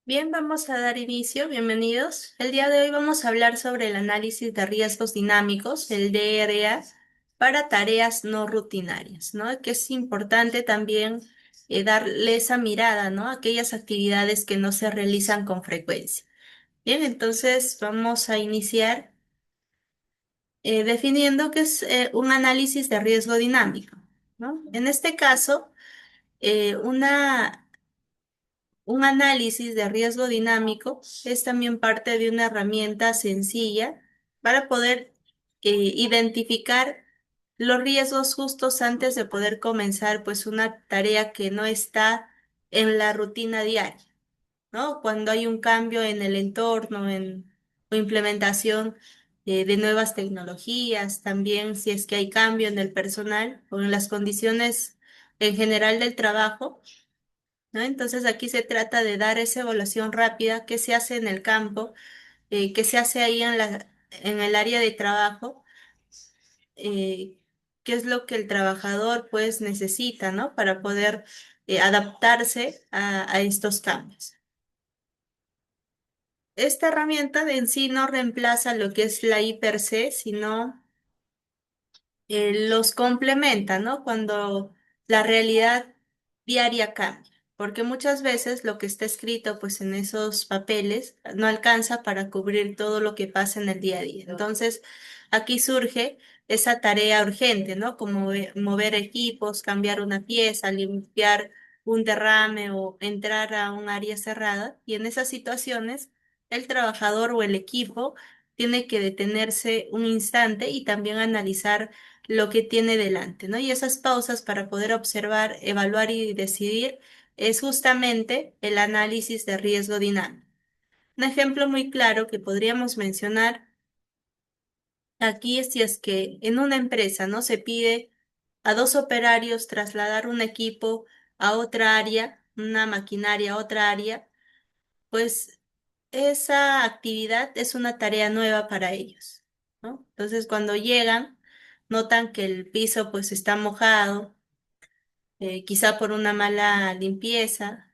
Bien, vamos a dar inicio. Bienvenidos. El día de hoy vamos a hablar sobre el análisis de riesgos dinámicos, el DRA, para tareas no rutinarias, ¿no? Que es importante también darle esa mirada, ¿no? A aquellas actividades que no se realizan con frecuencia. Bien, entonces vamos a iniciar definiendo qué es un análisis de riesgo dinámico, ¿no? En este caso, una un análisis de riesgo dinámico es también parte de una herramienta sencilla para poder identificar los riesgos justos antes de poder comenzar pues una tarea que no está en la rutina diaria, ¿no? Cuando hay un cambio en el entorno, o implementación de nuevas tecnologías, también si es que hay cambio en el personal o en las condiciones en general del trabajo, ¿no? Entonces aquí se trata de dar esa evaluación rápida que se hace en el campo, que se hace ahí en el área de trabajo, eh, qué es lo que el trabajador pues necesita, ¿no? Para poder adaptarse a estos cambios. Esta herramienta de en sí no reemplaza lo que es la I per se, sino los complementa, ¿no? Cuando la realidad diaria cambia, porque muchas veces lo que está escrito pues en esos papeles no alcanza para cubrir todo lo que pasa en el día a día. Entonces, aquí surge esa tarea urgente, ¿no? Como mover equipos, cambiar una pieza, limpiar un derrame o entrar a un área cerrada. Y en esas situaciones, el trabajador o el equipo tiene que detenerse un instante y también analizar lo que tiene delante, ¿no? Y esas pausas para poder observar, evaluar y decidir es justamente el análisis de riesgo dinámico. Un ejemplo muy claro que podríamos mencionar aquí es si es que en una empresa, ¿no? Se pide a dos operarios trasladar un equipo a otra área, una maquinaria a otra área, pues esa actividad es una tarea nueva para ellos, ¿no? Entonces, cuando llegan, notan que el piso pues está mojado, quizá por una mala limpieza,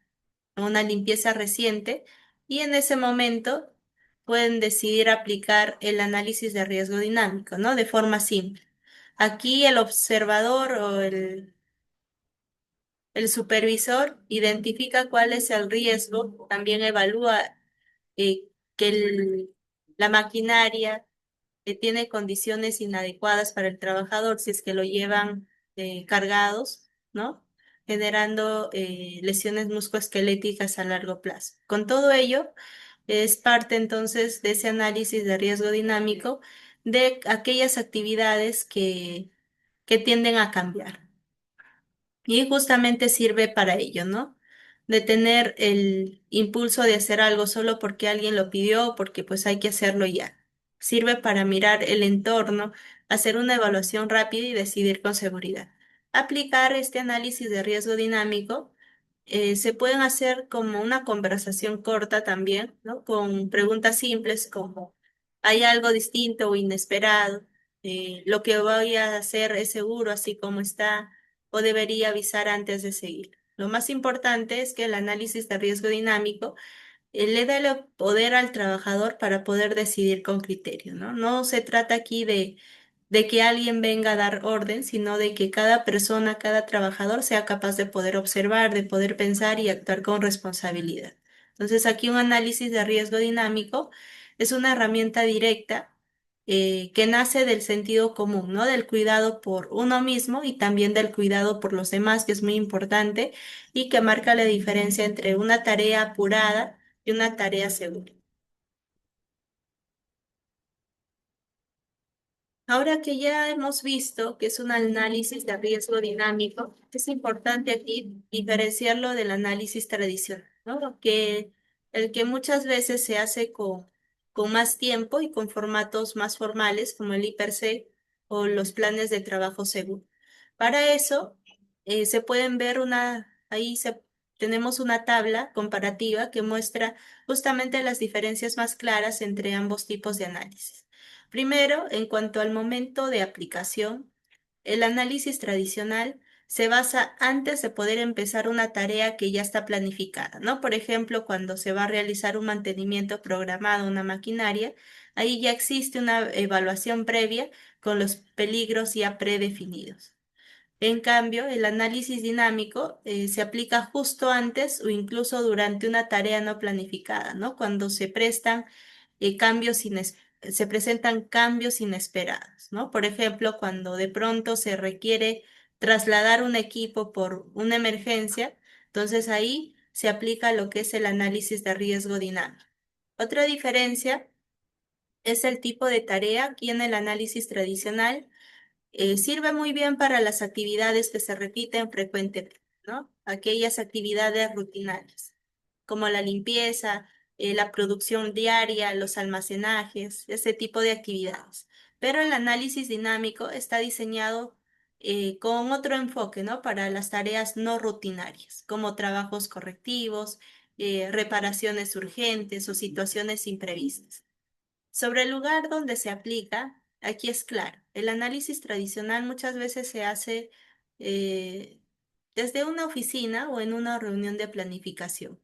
o una limpieza reciente, y en ese momento pueden decidir aplicar el análisis de riesgo dinámico, ¿no? De forma simple. Aquí el observador o el supervisor identifica cuál es el riesgo, también evalúa que la maquinaria tiene condiciones inadecuadas para el trabajador si es que lo llevan cargados, ¿no? Generando lesiones musculoesqueléticas a largo plazo. Con todo ello, es parte entonces de ese análisis de riesgo dinámico de aquellas actividades que tienden a cambiar. Y justamente sirve para ello, ¿no? De tener el impulso de hacer algo solo porque alguien lo pidió, porque pues hay que hacerlo ya. Sirve para mirar el entorno, hacer una evaluación rápida y decidir con seguridad. Aplicar este análisis de riesgo dinámico se pueden hacer como una conversación corta también, ¿no? Con preguntas simples como, ¿hay algo distinto o inesperado? ¿Lo que voy a hacer es seguro así como está? ¿O debería avisar antes de seguir? Lo más importante es que el análisis de riesgo dinámico le da el poder al trabajador para poder decidir con criterio, ¿no? No se trata aquí de que alguien venga a dar orden, sino de que cada persona, cada trabajador sea capaz de poder observar, de poder pensar y actuar con responsabilidad. Entonces, aquí un análisis de riesgo dinámico es una herramienta directa que nace del sentido común, ¿no? Del cuidado por uno mismo y también del cuidado por los demás, que es muy importante y que marca la diferencia entre una tarea apurada y una tarea segura. Ahora que ya hemos visto que es un análisis de riesgo dinámico, es importante aquí diferenciarlo del análisis tradicional, ¿no? El que muchas veces se hace con más tiempo y con formatos más formales, como el IPRC o los planes de trabajo seguro. Para eso, se pueden ver tenemos una tabla comparativa que muestra justamente las diferencias más claras entre ambos tipos de análisis. Primero, en cuanto al momento de aplicación, el análisis tradicional se basa antes de poder empezar una tarea que ya está planificada, ¿no? Por ejemplo, cuando se va a realizar un mantenimiento programado a una maquinaria, ahí ya existe una evaluación previa con los peligros ya predefinidos. En cambio, el análisis dinámico se aplica justo antes o incluso durante una tarea no planificada, ¿no? Cuando se prestan se presentan cambios inesperados, ¿no? Por ejemplo, cuando de pronto se requiere trasladar un equipo por una emergencia, entonces ahí se aplica lo que es el análisis de riesgo dinámico. Otra diferencia es el tipo de tarea. Aquí en el análisis tradicional sirve muy bien para las actividades que se repiten frecuentemente, ¿no? Aquellas actividades rutinarias, como la limpieza, la producción diaria, los almacenajes, ese tipo de actividades. Pero el análisis dinámico está diseñado con otro enfoque, ¿no? Para las tareas no rutinarias, como trabajos correctivos, reparaciones urgentes o situaciones imprevistas. Sobre el lugar donde se aplica, aquí es claro. El análisis tradicional muchas veces se hace eh, desde una oficina o en una reunión de planificación.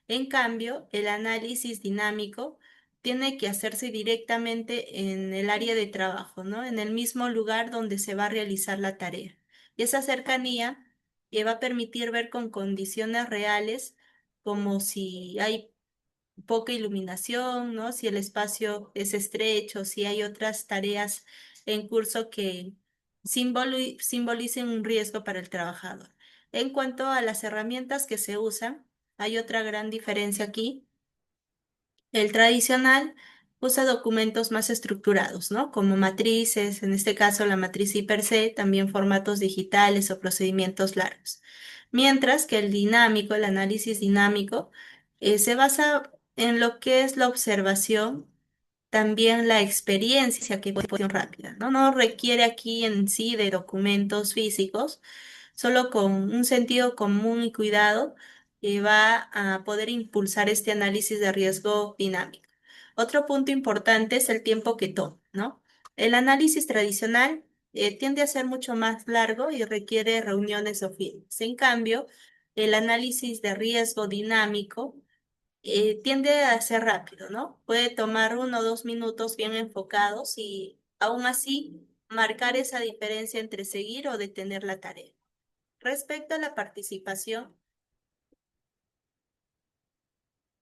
En cambio, el análisis dinámico tiene que hacerse directamente en el área de trabajo, ¿no? En el mismo lugar donde se va a realizar la tarea. Y esa cercanía va a permitir ver con condiciones reales como si hay poca iluminación, ¿no? Si el espacio es estrecho, si hay otras tareas en curso que simbolicen un riesgo para el trabajador. En cuanto a las herramientas que se usan, hay otra gran diferencia aquí. El tradicional usa documentos más estructurados, ¿no? Como matrices, en este caso la matriz I per se, también formatos digitales o procedimientos largos. Mientras que el dinámico, el análisis dinámico, se basa en lo que es la observación, también la experiencia que puede ser rápida, ¿no? No requiere aquí en sí de documentos físicos, solo con un sentido común y cuidado va a poder impulsar este análisis de riesgo dinámico. Otro punto importante es el tiempo que toma, ¿no? El análisis tradicional tiende a ser mucho más largo y requiere reuniones o firmas. En cambio, el análisis de riesgo dinámico tiende a ser rápido, ¿no? Puede tomar 1 o 2 minutos bien enfocados y aún así marcar esa diferencia entre seguir o detener la tarea. Respecto a la participación,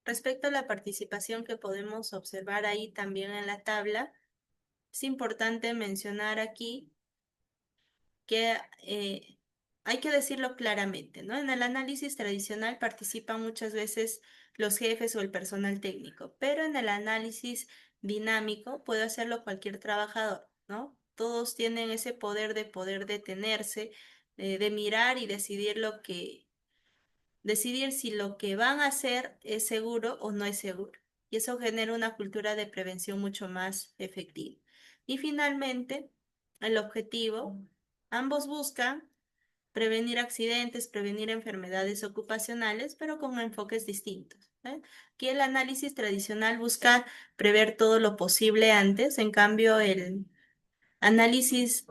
respecto a la participación que podemos observar ahí también en la tabla, es importante mencionar aquí que hay que decirlo claramente, ¿no? En el análisis tradicional participan muchas veces los jefes o el personal técnico, pero en el análisis dinámico puede hacerlo cualquier trabajador, ¿no? Todos tienen ese poder detenerse, de mirar y decidir si lo que van a hacer es seguro o no es seguro. Y eso genera una cultura de prevención mucho más efectiva. Y finalmente, el objetivo, ambos buscan prevenir accidentes, prevenir enfermedades ocupacionales, pero con enfoques distintos. Aquí el análisis tradicional busca prever todo lo posible antes, en cambio el análisis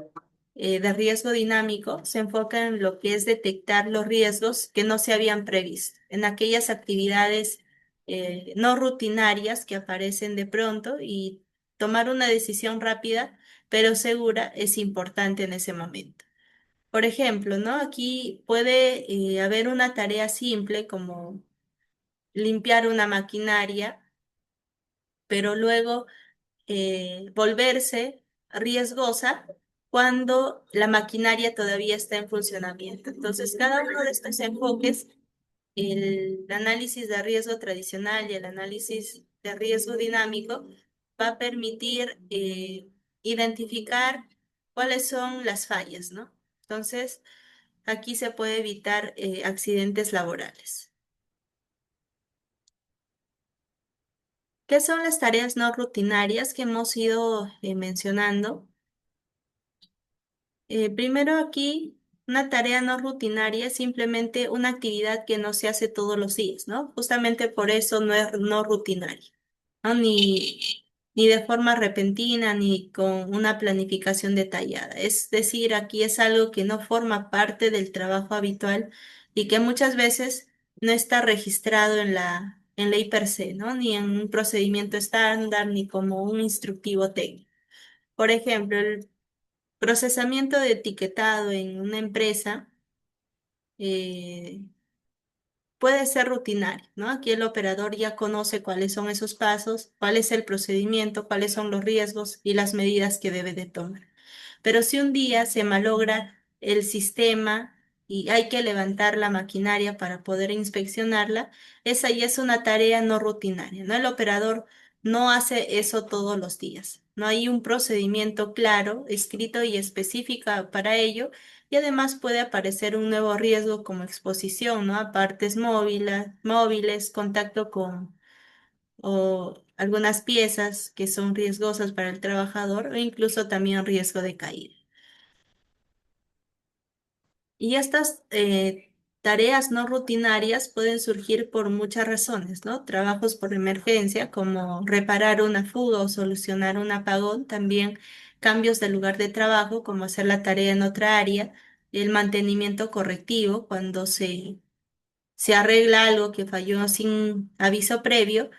de riesgo dinámico se enfoca en lo que es detectar los riesgos que no se habían previsto, en aquellas actividades no rutinarias que aparecen de pronto y tomar una decisión rápida, pero segura, es importante en ese momento. Por ejemplo, ¿no? Aquí puede haber una tarea simple como limpiar una maquinaria, pero luego volverse riesgosa cuando la maquinaria todavía está en funcionamiento. Entonces, cada uno de estos enfoques, el análisis de riesgo tradicional y el análisis de riesgo dinámico, va a permitir identificar cuáles son las fallas, ¿no? Entonces, aquí se puede evitar accidentes laborales. ¿Qué son las tareas no rutinarias que hemos ido mencionando? Primero aquí, una tarea no rutinaria es simplemente una actividad que no se hace todos los días, ¿no? Justamente por eso no es no rutinaria, ¿no? ni de forma repentina, ni con una planificación detallada. Es decir, aquí es algo que no forma parte del trabajo habitual y que muchas veces no está registrado en ley per se, ¿no? Ni en un procedimiento estándar, ni como un instructivo técnico. Por ejemplo, el procesamiento de etiquetado en una empresa eh, puede ser rutinario, ¿no? Aquí el operador ya conoce cuáles son esos pasos, cuál es el procedimiento, cuáles son los riesgos y las medidas que debe de tomar. Pero si un día se malogra el sistema y hay que levantar la maquinaria para poder inspeccionarla, esa ya es una tarea no rutinaria, ¿no? El operador no hace eso todos los días. No hay un procedimiento claro, escrito y específico para ello, y además puede aparecer un nuevo riesgo como exposición, ¿no? A partes móviles, contacto con o algunas piezas que son riesgosas para el trabajador o incluso también riesgo de caída. Y estas tareas no rutinarias pueden surgir por muchas razones, ¿no? Trabajos por emergencia, como reparar una fuga o solucionar un apagón, también cambios de lugar de trabajo, como hacer la tarea en otra área, el mantenimiento correctivo, cuando se arregla algo que falló sin aviso previo.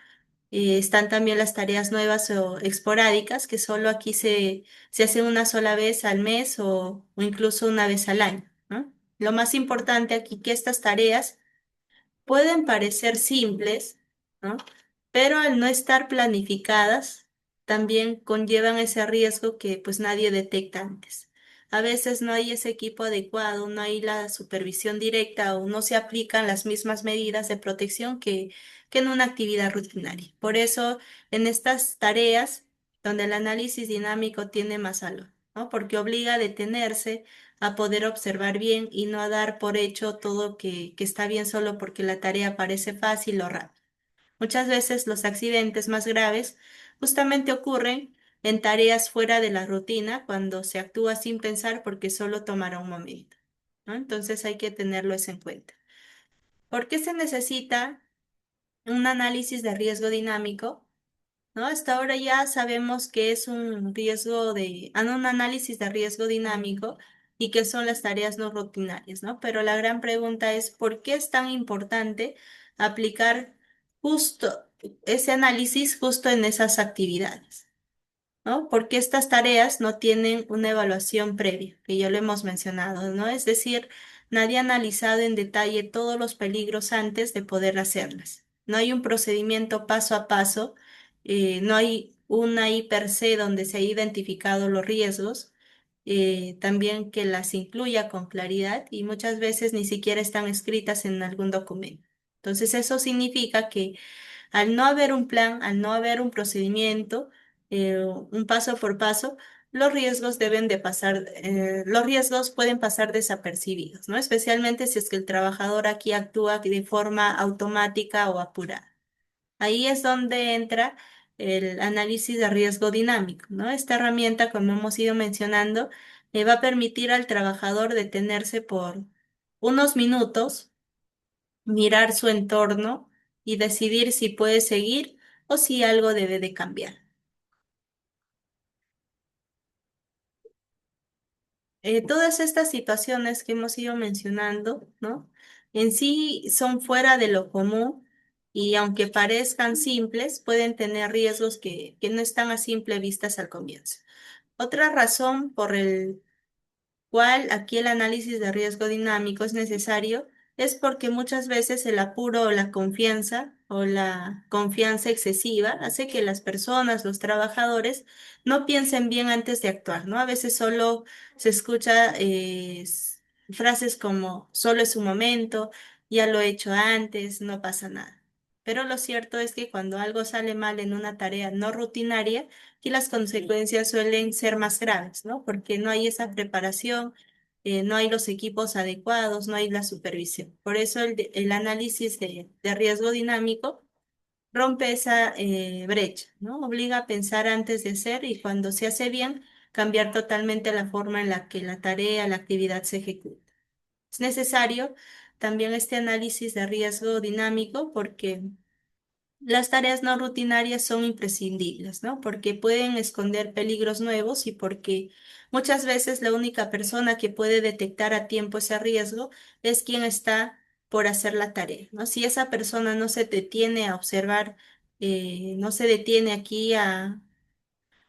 Están también las tareas nuevas o esporádicas, que solo aquí se hacen una sola vez al mes o incluso una vez al año, ¿no? Lo más importante aquí que estas tareas pueden parecer simples, ¿no? Pero al no estar planificadas, también conllevan ese riesgo que pues nadie detecta antes. A veces no hay ese equipo adecuado, no hay la supervisión directa o no se aplican las mismas medidas de protección que en una actividad rutinaria. Por eso, en estas tareas, donde el análisis dinámico tiene más valor, ¿no? Porque obliga a detenerse, a poder observar bien y no a dar por hecho todo que está bien solo porque la tarea parece fácil o rápida. Muchas veces los accidentes más graves justamente ocurren en tareas fuera de la rutina cuando se actúa sin pensar porque solo tomará un momento, ¿no? Entonces hay que tenerlo eso en cuenta. ¿Por qué se necesita un análisis de riesgo dinámico? ¿No? Hasta ahora ya sabemos que es un un análisis de riesgo dinámico y que son las tareas no rutinarias, ¿no? Pero la gran pregunta es, ¿por qué es tan importante aplicar justo ese análisis justo en esas actividades? ¿No? Porque estas tareas no tienen una evaluación previa, que ya lo hemos mencionado, ¿no? Es decir, nadie ha analizado en detalle todos los peligros antes de poder hacerlas. No hay un procedimiento paso a paso, no hay una I per se donde se ha identificado los riesgos, también que las incluya con claridad y muchas veces ni siquiera están escritas en algún documento. Entonces, eso significa que al no haber un plan, al no haber un procedimiento, un paso por paso, los riesgos pueden pasar desapercibidos, ¿no? Especialmente si es que el trabajador aquí actúa de forma automática o apurada. Ahí es donde entra el análisis de riesgo dinámico, ¿no? Esta herramienta, como hemos ido mencionando, le va a permitir al trabajador detenerse por unos minutos, mirar su entorno y decidir si puede seguir o si algo debe de cambiar. Todas estas situaciones que hemos ido mencionando, ¿no? En sí son fuera de lo común y aunque parezcan simples, pueden tener riesgos que no están a simple vistas al comienzo. Otra razón por el cual aquí el análisis de riesgo dinámico es necesario, es porque muchas veces el apuro o la confianza excesiva hace que las personas, los trabajadores, no piensen bien antes de actuar, ¿no? A veces solo se escucha frases como solo es un momento, ya lo he hecho antes, no pasa nada. Pero lo cierto es que cuando algo sale mal en una tarea no rutinaria, y las consecuencias suelen ser más graves, ¿no? Porque no hay esa preparación, no hay los equipos adecuados, no hay la supervisión. Por eso el análisis de riesgo dinámico rompe esa brecha, ¿no? Obliga a pensar antes de hacer y cuando se hace bien, cambiar totalmente la forma en la que la tarea, la actividad se ejecuta. Es necesario también este análisis de riesgo dinámico porque Las tareas no rutinarias son imprescindibles, ¿no? Porque pueden esconder peligros nuevos y porque muchas veces la única persona que puede detectar a tiempo ese riesgo es quien está por hacer la tarea, ¿no? Si esa persona no se detiene a observar, no se detiene aquí a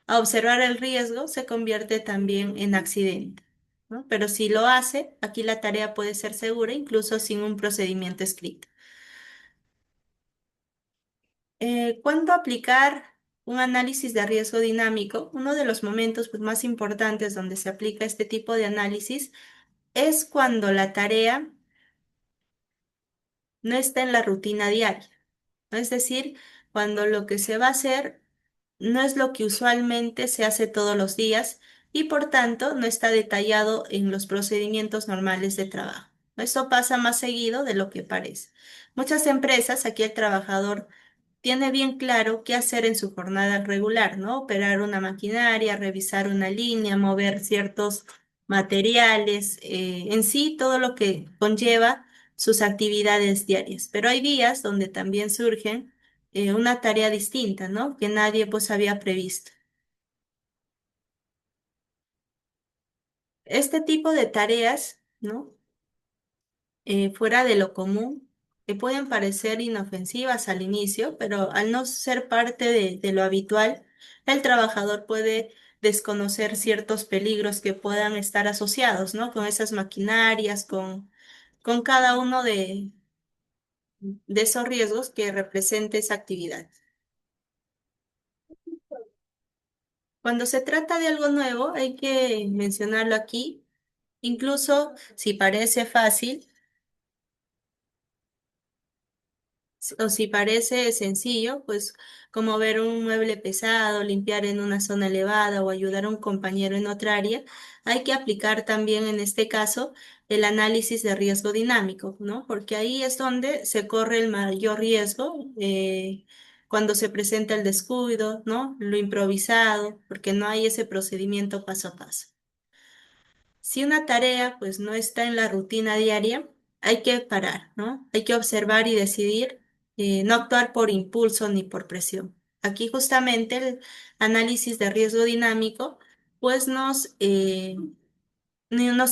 observar el riesgo, se convierte también en accidente, ¿no? Pero si lo hace, aquí la tarea puede ser segura incluso sin un procedimiento escrito. ¿Cuándo aplicar un análisis de riesgo dinámico? Uno de los momentos pues, más importantes donde se aplica este tipo de análisis es cuando la tarea no está en la rutina diaria, ¿no? Es decir, cuando lo que se va a hacer no es lo que usualmente se hace todos los días y por tanto no está detallado en los procedimientos normales de trabajo. Esto pasa más seguido de lo que parece. Muchas empresas, aquí el trabajador tiene bien claro qué hacer en su jornada regular, ¿no? Operar una maquinaria, revisar una línea, mover ciertos materiales, en sí todo lo que conlleva sus actividades diarias. Pero hay días donde también surgen una tarea distinta, ¿no? Que nadie pues había previsto. Este tipo de tareas, ¿no? Fuera de lo común, que pueden parecer inofensivas al inicio, pero al no ser parte de lo habitual, el trabajador puede desconocer ciertos peligros que puedan estar asociados, ¿no? Con esas maquinarias, con cada uno de esos riesgos que representa esa actividad. Cuando se trata de algo nuevo, hay que mencionarlo aquí, incluso si parece fácil, o si parece sencillo, pues como ver un mueble pesado, limpiar en una zona elevada o ayudar a un compañero en otra área, hay que aplicar también en este caso el análisis de riesgo dinámico, ¿no? Porque ahí es donde se corre el mayor riesgo cuando se presenta el descuido, ¿no? Lo improvisado, porque no hay ese procedimiento paso a paso. Si una tarea pues no está en la rutina diaria, hay que parar, ¿no? Hay que observar y decidir, no actuar por impulso ni por presión. Aquí justamente el análisis de riesgo dinámico pues nos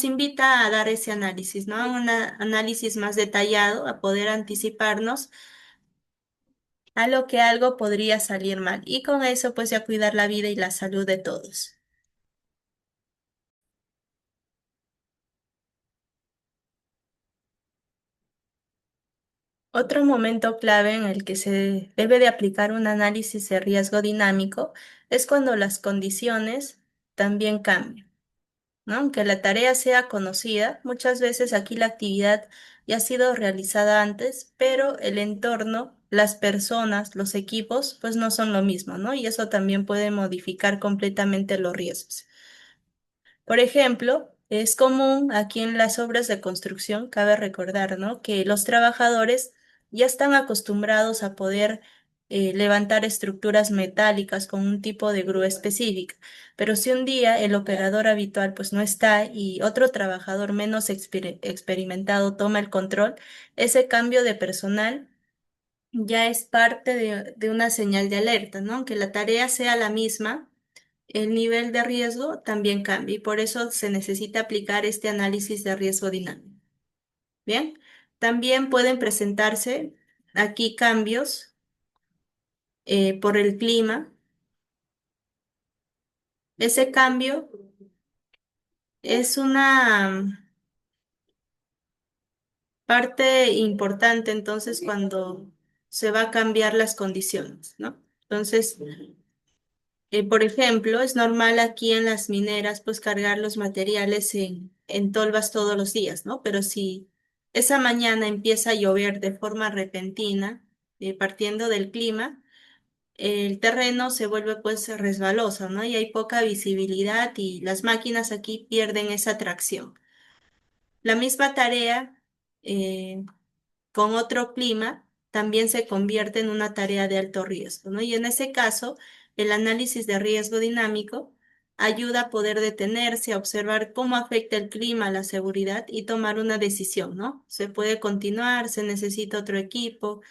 invita a dar ese análisis, ¿no? Un análisis más detallado, a poder anticiparnos a lo que algo podría salir mal y con eso pues ya cuidar la vida y la salud de todos. Otro momento clave en el que se debe de aplicar un análisis de riesgo dinámico es cuando las condiciones también cambian, ¿no? Aunque la tarea sea conocida, muchas veces aquí la actividad ya ha sido realizada antes, pero el entorno, las personas, los equipos, pues no son lo mismo, ¿no? Y eso también puede modificar completamente los riesgos. Por ejemplo, es común aquí en las obras de construcción, cabe recordar, ¿no? Que los trabajadores ya están acostumbrados a poder levantar estructuras metálicas con un tipo de grúa específica. Pero si un día el operador habitual pues no está y otro trabajador menos experimentado toma el control, ese cambio de personal ya es parte de una señal de alerta, ¿no? Aunque la tarea sea la misma, el nivel de riesgo también cambia y por eso se necesita aplicar este análisis de riesgo dinámico. Bien, también pueden presentarse aquí cambios por el clima. Ese cambio es una parte importante entonces cuando se va a cambiar las condiciones, ¿no? Entonces, por ejemplo, es normal aquí en las mineras pues cargar los materiales en tolvas todos los días, ¿no? Pero si esa mañana empieza a llover de forma repentina, partiendo del clima, el terreno se vuelve pues resbaloso, ¿no? Y hay poca visibilidad y las máquinas aquí pierden esa tracción. La misma tarea eh, con otro clima también se convierte en una tarea de alto riesgo, ¿no? Y en ese caso, el análisis de riesgo dinámico ayuda a poder detenerse, a observar cómo afecta el clima a la seguridad y tomar una decisión, ¿no? Se puede continuar, se necesita otro equipo.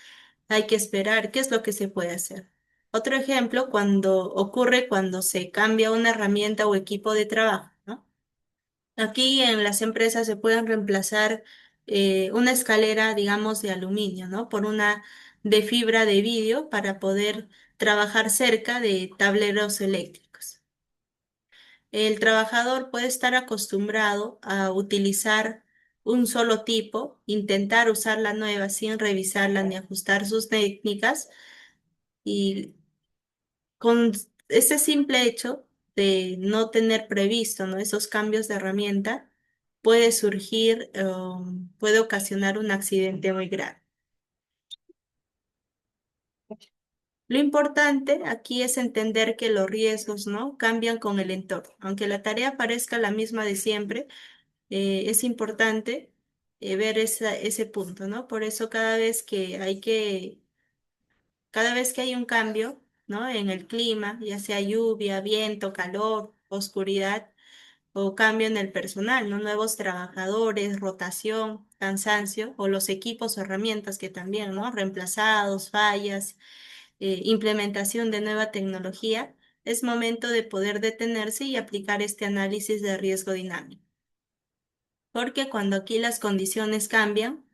hay que esperar, ¿qué es lo que se puede hacer? Otro ejemplo, cuando se cambia una herramienta o equipo de trabajo, ¿no? Aquí en las empresas se pueden reemplazar una escalera, digamos, de aluminio, ¿no? Por una de fibra de vidrio para poder trabajar cerca de tableros eléctricos. El trabajador puede estar acostumbrado a utilizar un solo tipo, intentar usar la nueva sin revisarla ni ajustar sus técnicas y con ese simple hecho de no tener previsto, ¿no? Esos cambios de herramienta, puede surgir, puede ocasionar un accidente muy grave. Lo importante aquí es entender que los riesgos, ¿no? Cambian con el entorno. Aunque la tarea parezca la misma de siempre, es importante ver ese punto, ¿no? Por eso cada vez que hay un cambio, ¿no? En el clima, ya sea lluvia, viento, calor, oscuridad o cambio en el personal, ¿no? Nuevos trabajadores, rotación, cansancio o los equipos o herramientas que también, ¿no? Reemplazados, fallas, implementación de nueva tecnología, es momento de poder detenerse y aplicar este análisis de riesgo dinámico. Porque cuando aquí las condiciones cambian,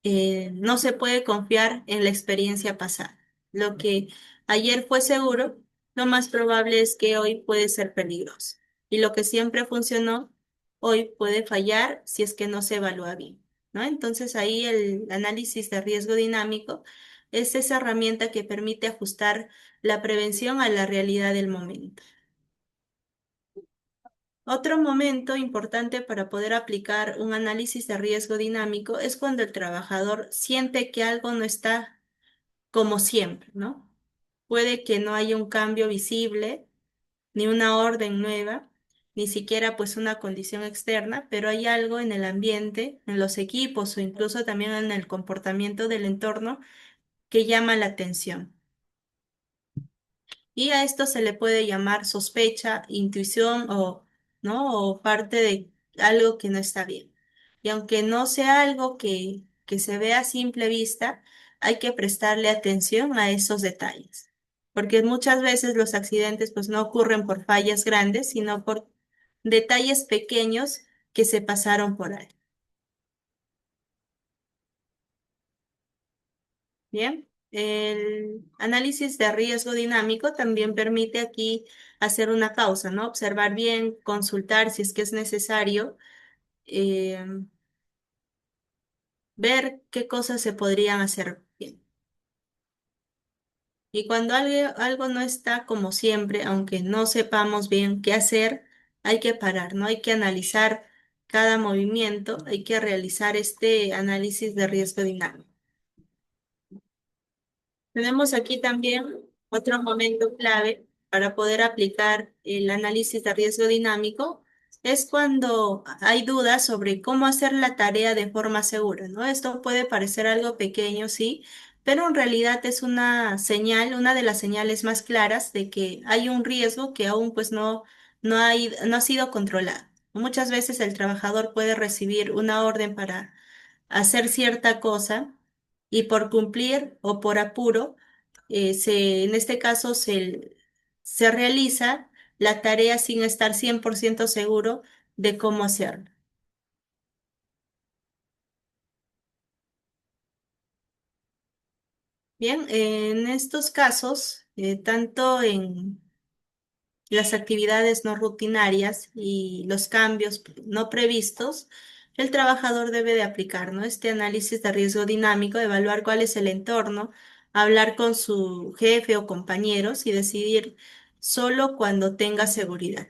no se puede confiar en la experiencia pasada. Lo que ayer fue seguro, lo más probable es que hoy puede ser peligroso. Y lo que siempre funcionó, hoy puede fallar si es que no se evalúa bien, ¿no? Entonces ahí el análisis de riesgo dinámico es esa herramienta que permite ajustar la prevención a la realidad del momento. Otro momento importante para poder aplicar un análisis de riesgo dinámico es cuando el trabajador siente que algo no está como siempre, ¿no? Puede que no haya un cambio visible, ni una orden nueva, ni siquiera pues una condición externa, pero hay algo en el ambiente, en los equipos o incluso también en el comportamiento del entorno que llama la atención. Y a esto se le puede llamar sospecha, intuición o, ¿no? O parte de algo que no está bien. Y aunque no sea algo que se vea a simple vista, hay que prestarle atención a esos detalles. Porque muchas veces los accidentes pues no ocurren por fallas grandes, sino por detalles pequeños que se pasaron por ahí. Bien, el análisis de riesgo dinámico también permite aquí hacer una pausa, ¿no? Observar bien, consultar si es que es necesario, eh, ver qué cosas se podrían hacer bien. Y cuando algo no está como siempre, aunque no sepamos bien qué hacer, hay que parar, ¿no? Hay que analizar cada movimiento, hay que realizar este análisis de riesgo dinámico. Tenemos aquí también otro momento clave para poder aplicar el análisis de riesgo dinámico. Es cuando hay dudas sobre cómo hacer la tarea de forma segura, ¿no? Esto puede parecer algo pequeño, sí, pero en realidad es una señal, una de las señales más claras de que hay un riesgo que aún pues no ha sido controlado. Muchas veces el trabajador puede recibir una orden para hacer cierta cosa y por cumplir o por apuro, en este caso se realiza la tarea sin estar 100% seguro de cómo hacerlo. Bien, en estos casos, tanto en las actividades no rutinarias y los cambios no previstos, el trabajador debe de aplicar, ¿no? Este análisis de riesgo dinámico, evaluar cuál es el entorno, hablar con su jefe o compañeros y decidir solo cuando tenga seguridad.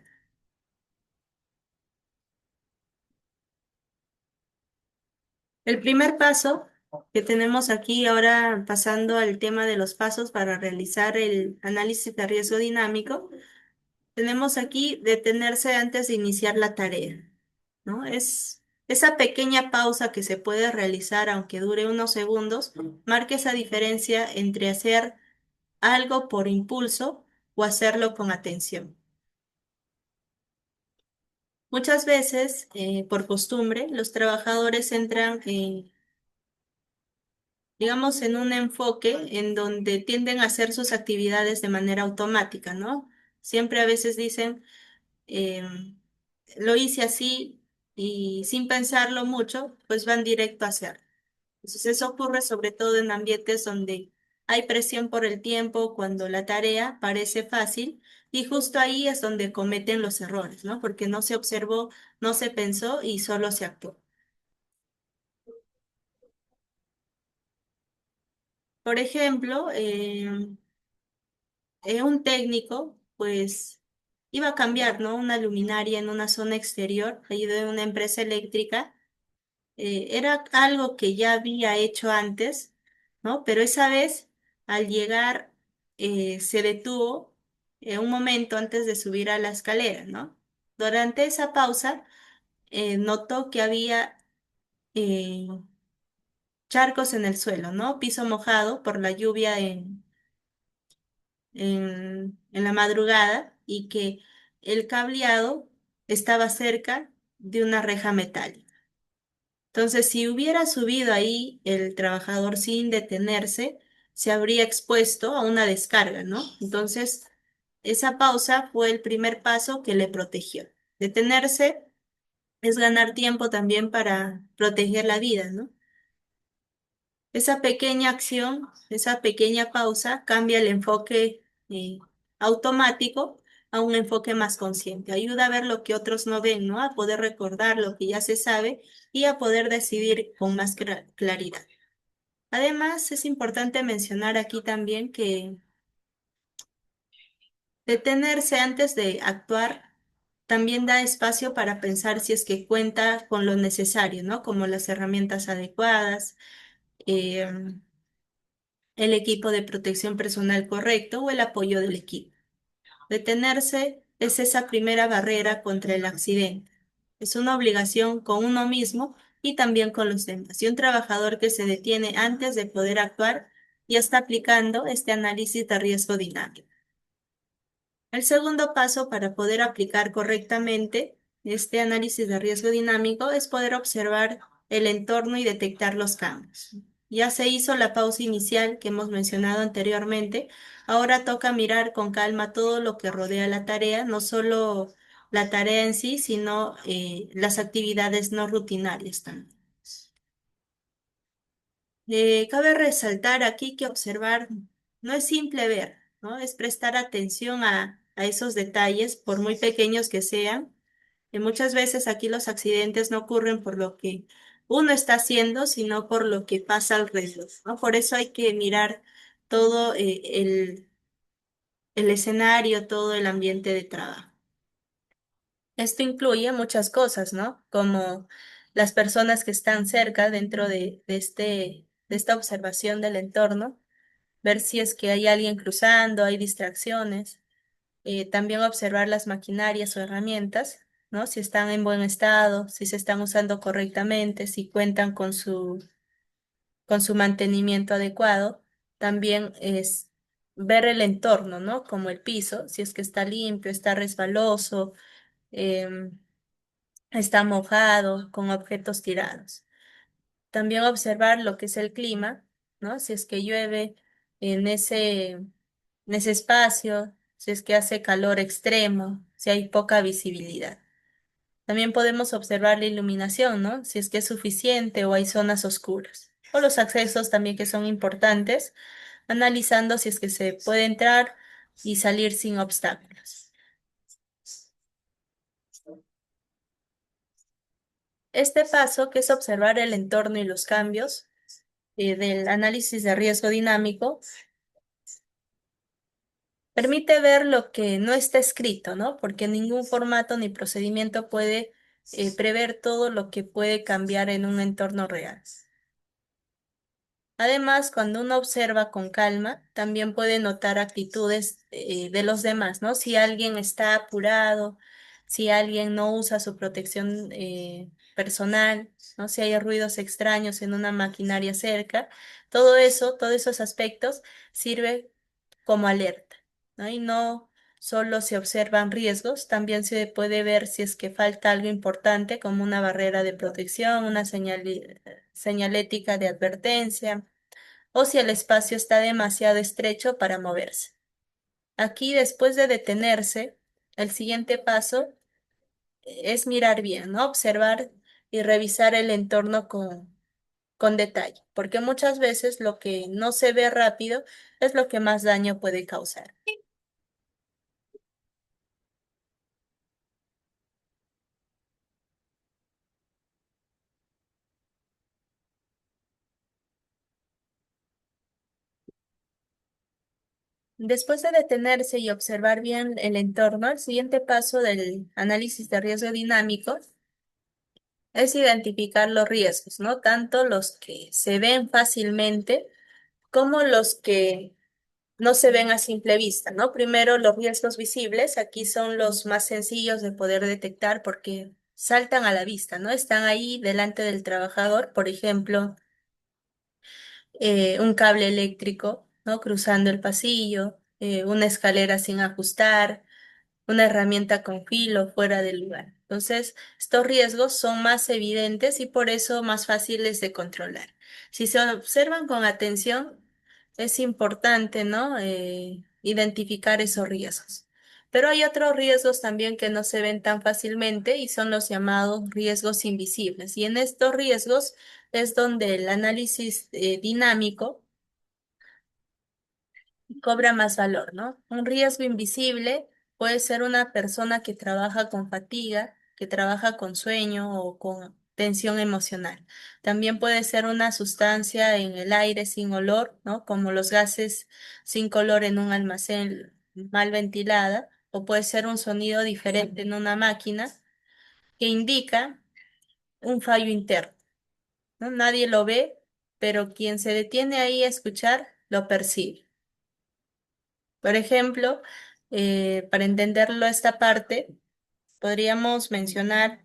El primer paso que tenemos aquí ahora pasando al tema de los pasos para realizar el análisis de riesgo dinámico, tenemos aquí detenerse antes de iniciar la tarea, ¿no? Es esa pequeña pausa que se puede realizar, aunque dure unos segundos, marca esa diferencia entre hacer algo por impulso o hacerlo con atención. Muchas veces, por costumbre, los trabajadores entran digamos, en un enfoque en donde tienden a hacer sus actividades de manera automática, ¿no? Siempre a veces dicen, em, lo hice así y sin pensarlo mucho, pues van directo a hacerlo. Entonces eso ocurre sobre todo en ambientes donde hay presión por el tiempo, cuando la tarea parece fácil y justo ahí es donde cometen los errores, ¿no? Porque no se observó, no se pensó y solo se actuó. Por ejemplo, un técnico, pues, iba a cambiar, ¿no? Una luminaria en una zona exterior, ahí de una empresa eléctrica. Era algo que ya había hecho antes, ¿no? Pero esa vez, al llegar, se detuvo un momento antes de subir a la escalera, ¿no? Durante esa pausa, notó que había eh, charcos en el suelo, ¿no? Piso mojado por la lluvia en la madrugada y que el cableado estaba cerca de una reja metálica. Entonces, si hubiera subido ahí el trabajador sin detenerse, se habría expuesto a una descarga, ¿no? Entonces, esa pausa fue el primer paso que le protegió. Detenerse es ganar tiempo también para proteger la vida, ¿no? Esa pequeña acción, esa pequeña pausa cambia el enfoque automático a un enfoque más consciente. Ayuda a ver lo que otros no ven, ¿no? A poder recordar lo que ya se sabe y a poder decidir con más claridad. Además, es importante mencionar aquí también que detenerse antes de actuar también da espacio para pensar si es que cuenta con lo necesario, ¿no? Como las herramientas adecuadas, em, el equipo de protección personal correcto o el apoyo del equipo. Detenerse es esa primera barrera contra el accidente. Es una obligación con uno mismo y también con los demás. Y un trabajador que se detiene antes de poder actuar ya está aplicando este análisis de riesgo dinámico. El segundo paso para poder aplicar correctamente este análisis de riesgo dinámico es poder observar el entorno y detectar los cambios. Ya se hizo la pausa inicial que hemos mencionado anteriormente. Ahora toca mirar con calma todo lo que rodea la tarea, no solo la tarea en sí, sino las actividades no rutinarias también. Cabe resaltar aquí que observar no es simple ver, ¿no? Es prestar atención a esos detalles, por muy pequeños que sean. Y muchas veces aquí los accidentes no ocurren por lo que uno está haciendo, sino por lo que pasa alrededor, ¿no? Por eso hay que mirar todo el escenario, todo el ambiente de trabajo. Esto incluye muchas cosas, ¿no? Como las personas que están cerca dentro de esta observación del entorno, ver si es que hay alguien cruzando, hay distracciones, también observar las maquinarias o herramientas, ¿no? Si están en buen estado, si se están usando correctamente, si cuentan con su mantenimiento adecuado. También es ver el entorno, ¿no? Como el piso, si es que está limpio, está resbaloso, em, está mojado, con objetos tirados. También observar lo que es el clima, ¿no? Si es que llueve en en ese espacio, si es que hace calor extremo, si hay poca visibilidad. También podemos observar la iluminación, ¿no? Si es que es suficiente o hay zonas oscuras. O los accesos también que son importantes, analizando si es que se puede entrar y salir sin obstáculos. Este paso, que es observar el entorno y los cambios del análisis de riesgo dinámico, permite ver lo que no está escrito, ¿no? Porque ningún formato ni procedimiento puede prever todo lo que puede cambiar en un entorno real. Además, cuando uno observa con calma, también puede notar actitudes de los demás, ¿no? Si alguien está apurado, si alguien no usa su protección personal, ¿no? Si hay ruidos extraños en una maquinaria cerca, todo eso, todos esos aspectos sirve como alerta, ¿no? Y no solo se observan riesgos, también se puede ver si es que falta algo importante como una barrera de protección, una señalética de advertencia o si el espacio está demasiado estrecho para moverse. Aquí, después de detenerse, el siguiente paso es mirar bien, ¿no? Observar y revisar el entorno con detalle, porque muchas veces lo que no se ve rápido es lo que más daño puede causar. Después de detenerse y observar bien el entorno, el siguiente paso del análisis de riesgo dinámico es identificar los riesgos, ¿no? Tanto los que se ven fácilmente como los que no se ven a simple vista, ¿no? Primero, los riesgos visibles, aquí son los más sencillos de poder detectar porque saltan a la vista, ¿no? Están ahí delante del trabajador, por ejemplo, un cable eléctrico, ¿no? Cruzando el pasillo, una escalera sin ajustar, una herramienta con filo fuera del lugar. Entonces, estos riesgos son más evidentes y por eso más fáciles de controlar. Si se observan con atención, es importante, ¿no? Identificar esos riesgos. Pero hay otros riesgos también que no se ven tan fácilmente y son los llamados riesgos invisibles. Y en estos riesgos es donde el análisis dinámico cobra más valor, ¿no? Un riesgo invisible puede ser una persona que trabaja con fatiga, que trabaja con sueño o con tensión emocional. También puede ser una sustancia en el aire sin olor, ¿no? Como los gases sin color en un almacén mal ventilada, o puede ser un sonido diferente en una máquina que indica un fallo interno, ¿no? Nadie lo ve, pero quien se detiene ahí a escuchar lo percibe. Por ejemplo, para entenderlo esta parte, podríamos mencionar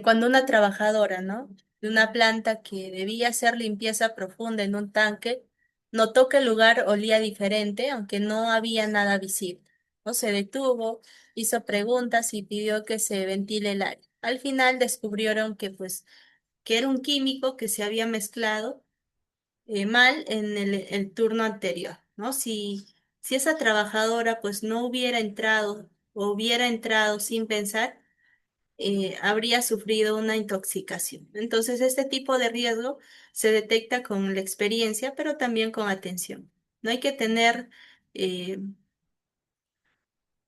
cuando una trabajadora, ¿no? De una planta que debía hacer limpieza profunda en un tanque, notó que el lugar olía diferente, aunque no había nada visible. No se detuvo, hizo preguntas y pidió que se ventile el área. Al final descubrieron que, pues, que era un químico que se había mezclado mal en el turno anterior, ¿no? Si esa trabajadora pues no hubiera entrado o hubiera entrado sin pensar, habría sufrido una intoxicación. Entonces, este tipo de riesgo se detecta con la experiencia, pero también con atención. No hay que tener eh,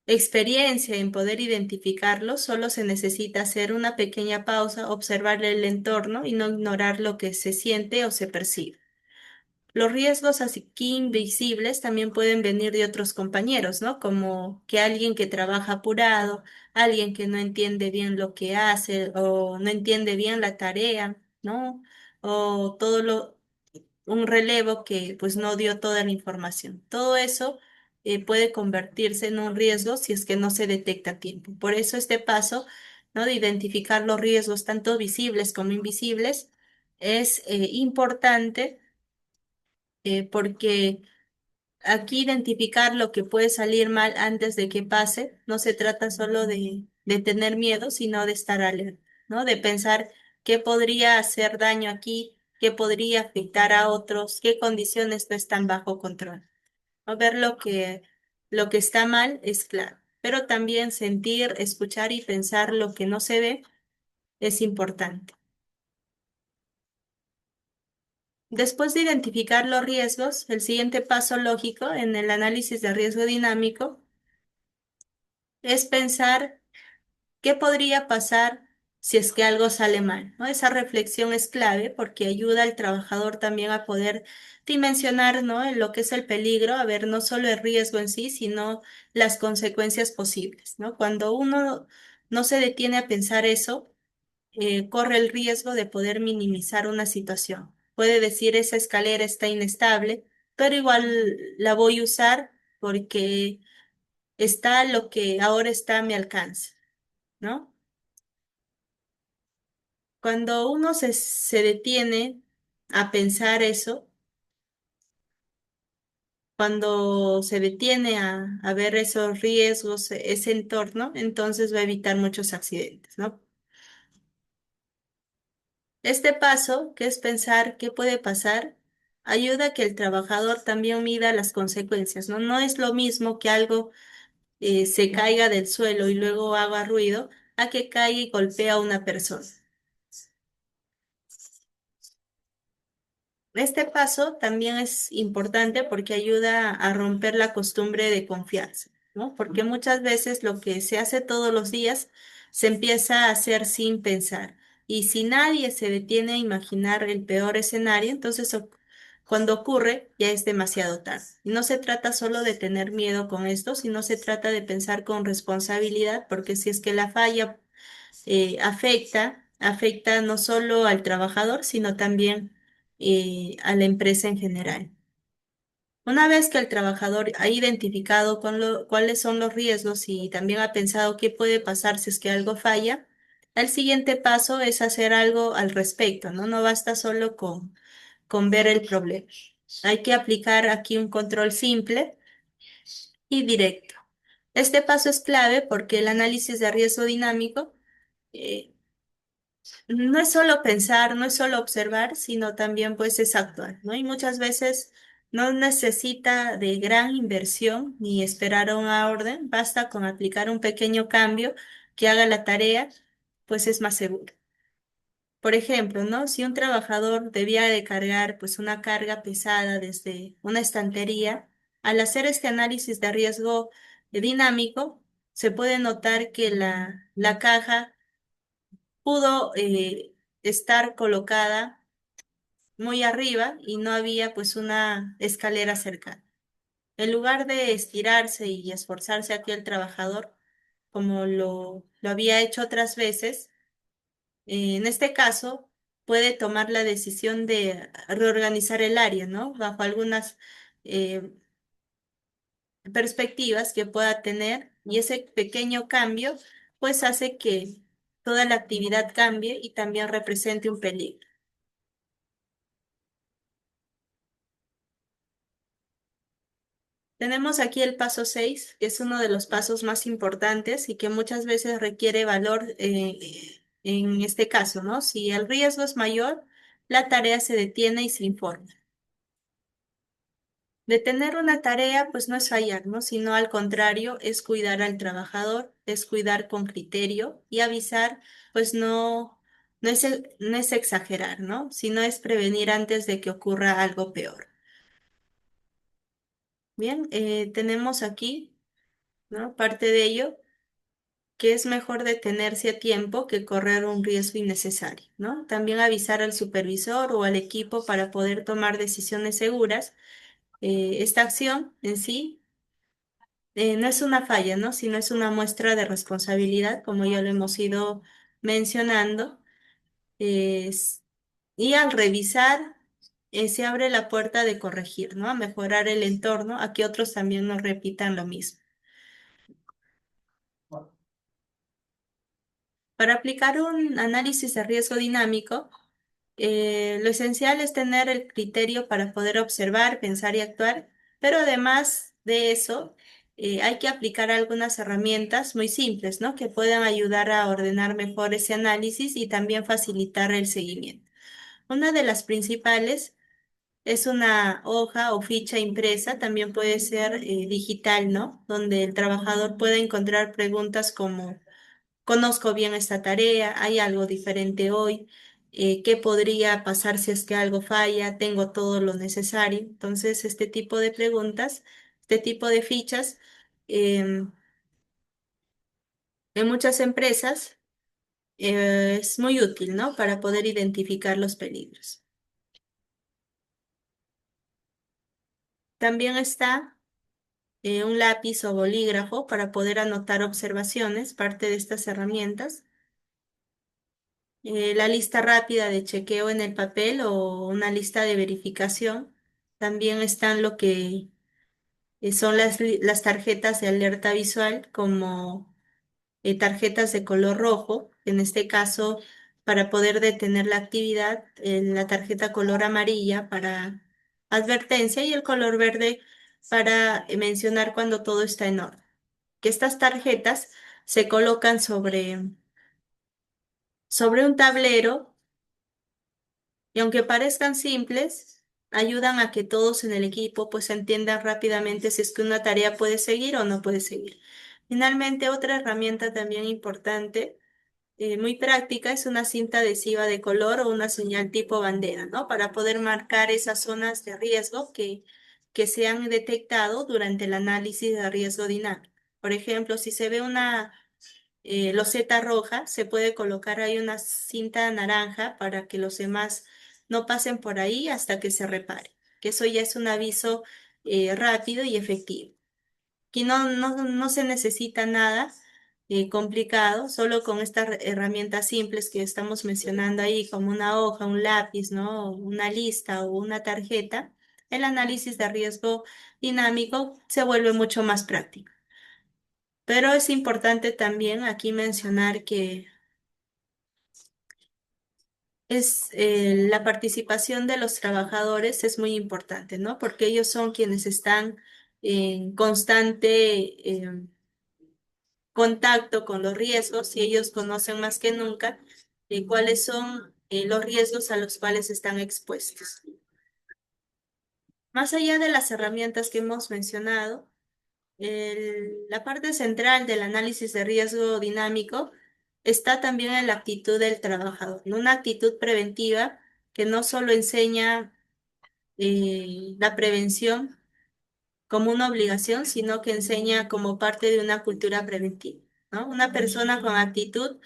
experiencia en poder identificarlo, solo se necesita hacer una pequeña pausa, observar el entorno y no ignorar lo que se siente o se percibe. Los riesgos así que invisibles también pueden venir de otros compañeros, ¿no? Como que alguien que trabaja apurado, alguien que no entiende bien lo que hace o no entiende bien la tarea, ¿no? O un relevo que pues no dio toda la información. Todo eso puede convertirse en un riesgo si es que no se detecta a tiempo. Por eso este paso, ¿no? De identificar los riesgos tanto visibles como invisibles es importante porque aquí identificar lo que puede salir mal antes de que pase, no se trata solo de tener miedo, sino de estar alerta, ¿no? De pensar qué podría hacer daño aquí, qué podría afectar a otros, qué condiciones no están bajo control. ¿No? Ver lo que está mal es claro, pero también sentir, escuchar y pensar lo que no se ve es importante. Después de identificar los riesgos, el siguiente paso lógico en el análisis de riesgo dinámico es pensar qué podría pasar si es que algo sale mal, ¿no? Esa reflexión es clave porque ayuda al trabajador también a poder dimensionar, ¿no? En lo que es el peligro, a ver no solo el riesgo en sí, sino las consecuencias posibles, ¿no? Cuando uno no se detiene a pensar eso, corre el riesgo de poder minimizar una situación. Puede decir, esa escalera está inestable, pero igual la voy a usar porque está lo que ahora está a mi alcance, ¿no? Cuando uno se detiene a pensar eso, cuando se detiene a ver esos riesgos, ese entorno, entonces va a evitar muchos accidentes, ¿no? Este paso, que es pensar qué puede pasar, ayuda a que el trabajador también mida las consecuencias, ¿no? No es lo mismo que algo se caiga del suelo y luego haga ruido, a que caiga y golpea a una persona. Este paso también es importante porque ayuda a romper la costumbre de confianza, ¿no? Porque muchas veces lo que se hace todos los días se empieza a hacer sin pensar. Y si nadie se detiene a imaginar el peor escenario, entonces cuando ocurre ya es demasiado tarde. Y no se trata solo de tener miedo con esto, sino se trata de pensar con responsabilidad, porque si es que la falla afecta no solo al trabajador, sino también a la empresa en general. Una vez que el trabajador ha identificado cuáles son los riesgos y también ha pensado qué puede pasar si es que algo falla, el siguiente paso es hacer algo al respecto, ¿no? No basta solo con ver el problema. Hay que aplicar aquí un control simple y directo. Este paso es clave porque el análisis de riesgo dinámico eh, no es solo pensar, no es solo observar, sino también pues es actuar, ¿no? Y muchas veces no necesita de gran inversión ni esperar a una orden, basta con aplicar un pequeño cambio que haga la tarea, pues es más seguro. Por ejemplo, ¿no? Si un trabajador debía de cargar pues una carga pesada desde una estantería, al hacer este análisis de riesgo dinámico, se puede notar que la caja pudo estar colocada muy arriba y no había pues una escalera cercana. En lugar de estirarse y esforzarse aquí el trabajador, como lo había hecho otras veces, en este caso puede tomar la decisión de reorganizar el área, ¿no? Bajo algunas eh, perspectivas que pueda tener y ese pequeño cambio pues hace que toda la actividad cambie y también represente un peligro. Tenemos aquí el paso 6, que es uno de los pasos más importantes y que muchas veces requiere valor en este caso, ¿no? Si el riesgo es mayor, la tarea se detiene y se informa. Detener una tarea, pues no es fallar, ¿no? Sino al contrario, es cuidar al trabajador, es cuidar con criterio y avisar, pues no es exagerar, ¿no? Sino es prevenir antes de que ocurra algo peor. Bien, tenemos aquí, ¿no? Parte de ello que es mejor detenerse a tiempo que correr un riesgo innecesario, ¿no? También avisar al supervisor o al equipo para poder tomar decisiones seguras. Esta acción en sí no es una falla, ¿no? Sino es una muestra de responsabilidad, como ya lo hemos ido mencionando. Es- y al revisar, se abre la puerta de corregir, ¿no? A mejorar el entorno, a que otros también no repitan lo mismo. Para aplicar un análisis de riesgo dinámico, lo esencial es tener el criterio para poder observar, pensar y actuar, pero además de eso, hay que aplicar algunas herramientas muy simples, ¿no? Que puedan ayudar a ordenar mejor ese análisis y también facilitar el seguimiento. Una de las principales es una hoja o ficha impresa, también puede ser digital, ¿no? Donde el trabajador pueda encontrar preguntas como conozco bien esta tarea, hay algo diferente hoy, qué podría pasar si es que algo falla, tengo todo lo necesario. Entonces, este tipo de preguntas, este tipo de fichas, em, en muchas empresas es muy útil, ¿no? Para poder identificar los peligros. También está un lápiz o bolígrafo para poder anotar observaciones, parte de estas herramientas. La lista rápida de chequeo en el papel o una lista de verificación. También están lo que son las tarjetas de alerta visual como tarjetas de color rojo, en este caso para poder detener la actividad, la tarjeta color amarilla para advertencia y el color verde para mencionar cuando todo está en orden. Que estas tarjetas se colocan sobre un tablero Y aunque parezcan simples, ayudan a que todos en el equipo pues entiendan rápidamente si es que una tarea puede seguir o no puede seguir. Finalmente, otra herramienta también importante, muy práctica, es una cinta adhesiva de color o una señal tipo bandera, ¿no? Para poder marcar esas zonas de riesgo que se han detectado durante el análisis de riesgo dinámico. Por ejemplo, si se ve una loseta roja, se puede colocar ahí una cinta naranja para que los demás no pasen por ahí hasta que se repare, que eso ya es un aviso rápido y efectivo. Aquí no se necesita nada complicado, solo con estas herramientas simples que estamos mencionando ahí, como una hoja, un lápiz, ¿no? Una lista o una tarjeta, el análisis de riesgo dinámico se vuelve mucho más práctico. Pero es importante también aquí mencionar que la participación de los trabajadores es muy importante, ¿no? Porque ellos son quienes están en constante contacto con los riesgos y ellos conocen más que nunca cuáles son los riesgos a los cuales están expuestos. Más allá de las herramientas que hemos mencionado, la parte central del análisis de riesgo dinámico está también en la actitud del trabajador, ¿no? Una actitud preventiva que no solo enseña la prevención como una obligación, sino que enseña como parte de una cultura preventiva, ¿no? Una persona con actitud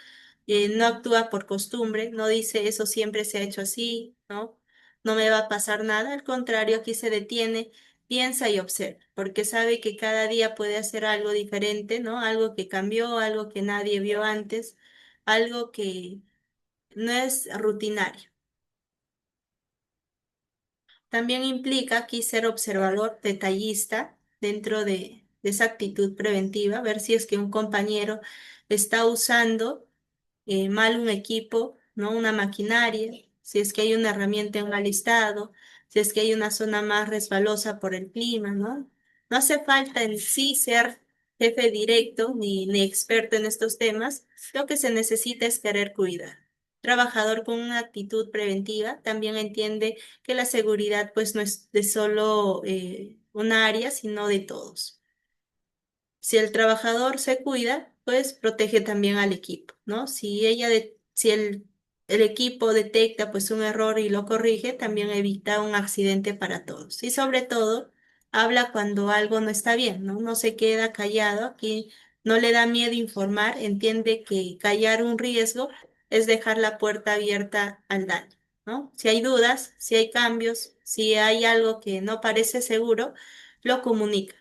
no actúa por costumbre, no dice eso siempre se ha hecho así, ¿no? No me va a pasar nada, al contrario, aquí se detiene, piensa y observa, porque sabe que cada día puede hacer algo diferente, ¿no? Algo que cambió, algo que nadie vio antes, algo que no es rutinario. También implica aquí ser observador, detallista dentro de esa actitud preventiva, ver si es que un compañero está usando mal un equipo, ¿no? Una maquinaria, si es que hay una herramienta en mal estado, si es que hay una zona más resbalosa por el clima, ¿no? No hace falta en sí ser jefe directo ni experto en estos temas, lo que se necesita es querer cuidar. Trabajador con una actitud preventiva también entiende que la seguridad pues no es de solo un área, sino de todos. Si el trabajador se cuida, pues protege también al equipo, ¿no? Si el equipo detecta pues un error y lo corrige, también evita un accidente para todos. Y sobre todo, habla cuando algo no está bien, ¿no? No se queda callado, aquí no le da miedo informar, entiende que callar un riesgo es dejar la puerta abierta al daño, ¿no? Si hay dudas, si hay cambios, si hay algo que no parece seguro, lo comunica,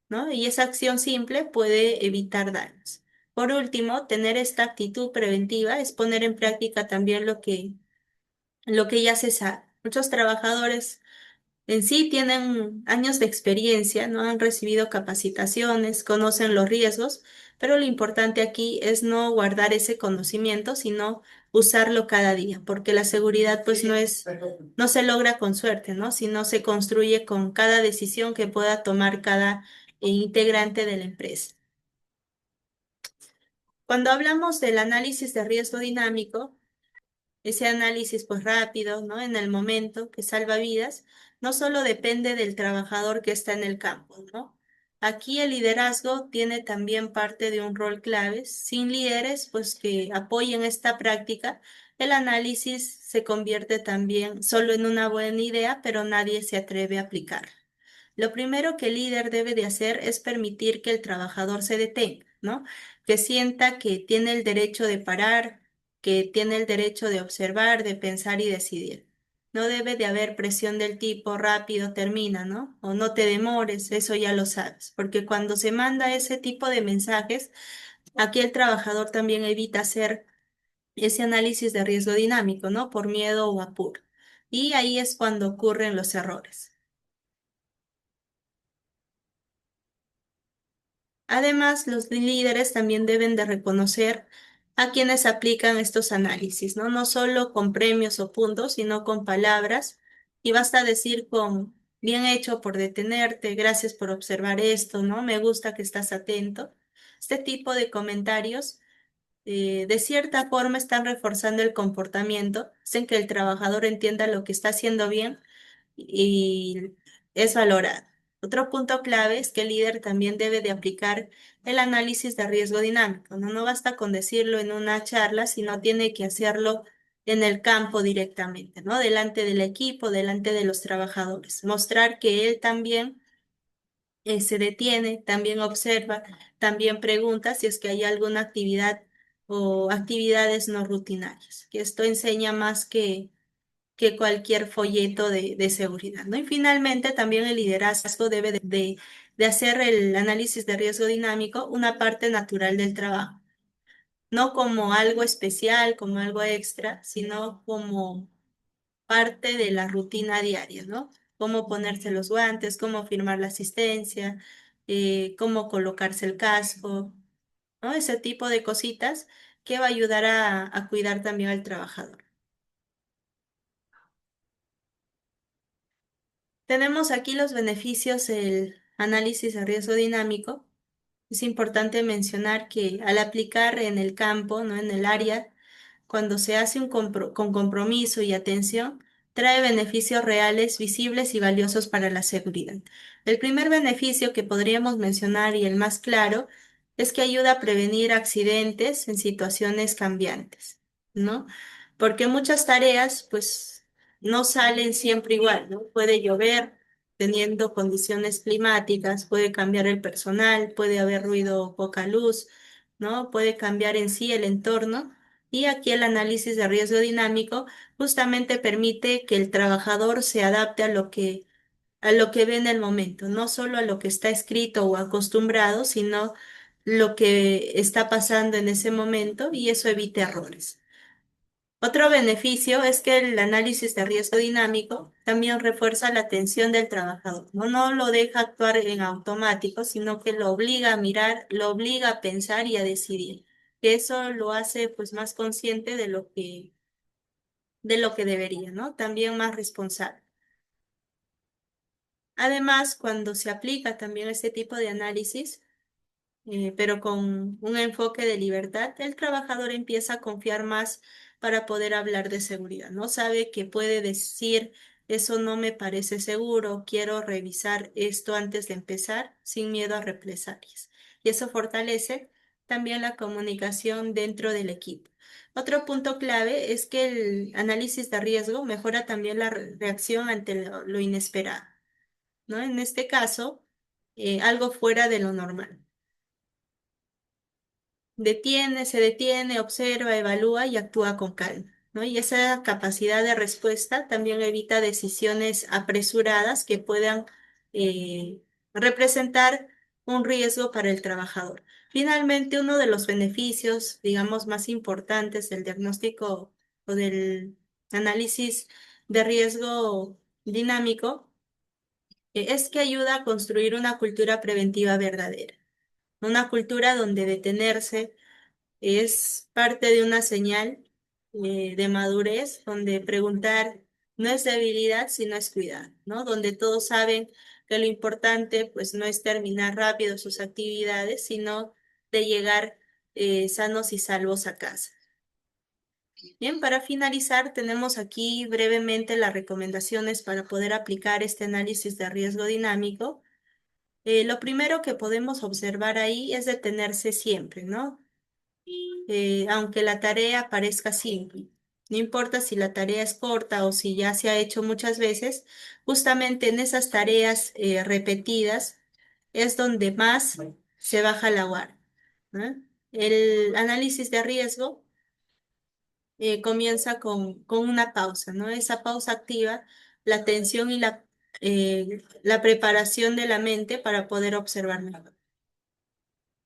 ¿no? Y esa acción simple puede evitar daños. Por último, tener esta actitud preventiva es poner en práctica también lo que ya se sabe. Muchos trabajadores en sí tienen años de experiencia, no han recibido capacitaciones, conocen los riesgos, pero lo importante aquí es no guardar ese conocimiento, sino usarlo cada día, porque la seguridad pues no se logra con suerte, ¿no? Sino se construye con cada decisión que pueda tomar cada integrante de la empresa. Cuando hablamos del análisis de riesgo dinámico, ese análisis pues rápido, ¿no? En el momento que salva vidas, no solo depende del trabajador que está en el campo, ¿no? Aquí el liderazgo tiene también parte de un rol clave. Sin líderes pues que apoyen esta práctica, el análisis se convierte también solo en una buena idea, pero nadie se atreve a aplicarla. Lo primero que el líder debe de hacer es permitir que el trabajador se detenga, ¿no? Que sienta que tiene el derecho de parar, que tiene el derecho de observar, de pensar y decidir. No debe de haber presión del tipo rápido, termina, ¿no? O no te demores, eso ya lo sabes. Porque cuando se manda ese tipo de mensajes, aquí el trabajador también evita hacer ese análisis de riesgo dinámico, ¿no? Por miedo o apuro. Y ahí es cuando ocurren los errores. Además, los líderes también deben de reconocer a quienes aplican estos análisis, ¿no? No solo con premios o puntos, sino con palabras. Y basta decir con bien hecho por detenerte, gracias por observar esto, ¿no? Me gusta que estás atento. Este tipo de comentarios de cierta forma están reforzando el comportamiento, hacen que el trabajador entienda lo que está haciendo bien y es valorado. Otro punto clave es que el líder también debe de aplicar el análisis de riesgo dinámico. No basta con decirlo en una charla, sino tiene que hacerlo en el campo directamente, ¿no? Delante del equipo, delante de los trabajadores. Mostrar que él también se detiene, también observa, también pregunta si es que hay alguna actividad o actividades no rutinarias. Que esto enseña más que cualquier folleto de seguridad, ¿no? Y finalmente, también el liderazgo debe de hacer el análisis de riesgo dinámico una parte natural del trabajo, no como algo especial, como algo extra, sino como parte de la rutina diaria, ¿no? Cómo ponerse los guantes, cómo firmar la asistencia, cómo colocarse el casco, ¿no? Ese tipo de cositas que va a ayudar a cuidar también al trabajador. Tenemos aquí los beneficios del análisis de riesgo dinámico. Es importante mencionar que al aplicar en el campo, ¿no? En el área, cuando se hace con compromiso y atención, trae beneficios reales, visibles y valiosos para la seguridad. El primer beneficio que podríamos mencionar y el más claro es que ayuda a prevenir accidentes en situaciones cambiantes, ¿no? Porque muchas tareas, pues, no salen siempre igual, ¿no? Puede llover teniendo condiciones climáticas, puede cambiar el personal, puede haber ruido o poca luz, ¿no? Puede cambiar en sí el entorno. Y aquí el análisis de riesgo dinámico justamente permite que el trabajador se adapte a lo que ve en el momento, no solo a lo que está escrito o acostumbrado, sino lo que está pasando en ese momento y eso evita errores. Otro beneficio es que el análisis de riesgo dinámico también refuerza la atención del trabajador, ¿no? No lo deja actuar en automático, sino que lo obliga a mirar, lo obliga a pensar y a decidir. Que eso lo hace pues más consciente de lo que debería, ¿no? También más responsable. Además, cuando se aplica también este tipo de análisis, pero con un enfoque de libertad, el trabajador empieza a confiar más para poder hablar de seguridad, ¿no? Sabe que puede decir, eso no me parece seguro, quiero revisar esto antes de empezar, sin miedo a represalias. Y eso fortalece también la comunicación dentro del equipo. Otro punto clave es que el análisis de riesgo mejora también la reacción ante lo inesperado, ¿no? En este caso, algo fuera de lo normal. Se detiene, observa, evalúa y actúa con calma, ¿no? Y esa capacidad de respuesta también evita decisiones apresuradas que puedan eh, representar un riesgo para el trabajador. Finalmente, uno de los beneficios, digamos, más importantes del diagnóstico o del análisis de riesgo dinámico es que ayuda a construir una cultura preventiva verdadera, una cultura donde detenerse es parte de una señal de madurez, donde preguntar no es debilidad, sino es cuidado, ¿no? Donde todos saben que lo importante, pues, no es terminar rápido sus actividades, sino de llegar sanos y salvos a casa. Bien, para finalizar, tenemos aquí brevemente las recomendaciones para poder aplicar este análisis de riesgo dinámico. Lo primero que podemos observar ahí es detenerse siempre, ¿no? Aunque la tarea parezca simple. No importa si la tarea es corta o si ya se ha hecho muchas veces, justamente en esas tareas repetidas es donde más se baja la guardia, ¿no? El análisis de riesgo comienza con una pausa, ¿no? Esa pausa activa la atención y la preparación de la mente para poder observar mejor.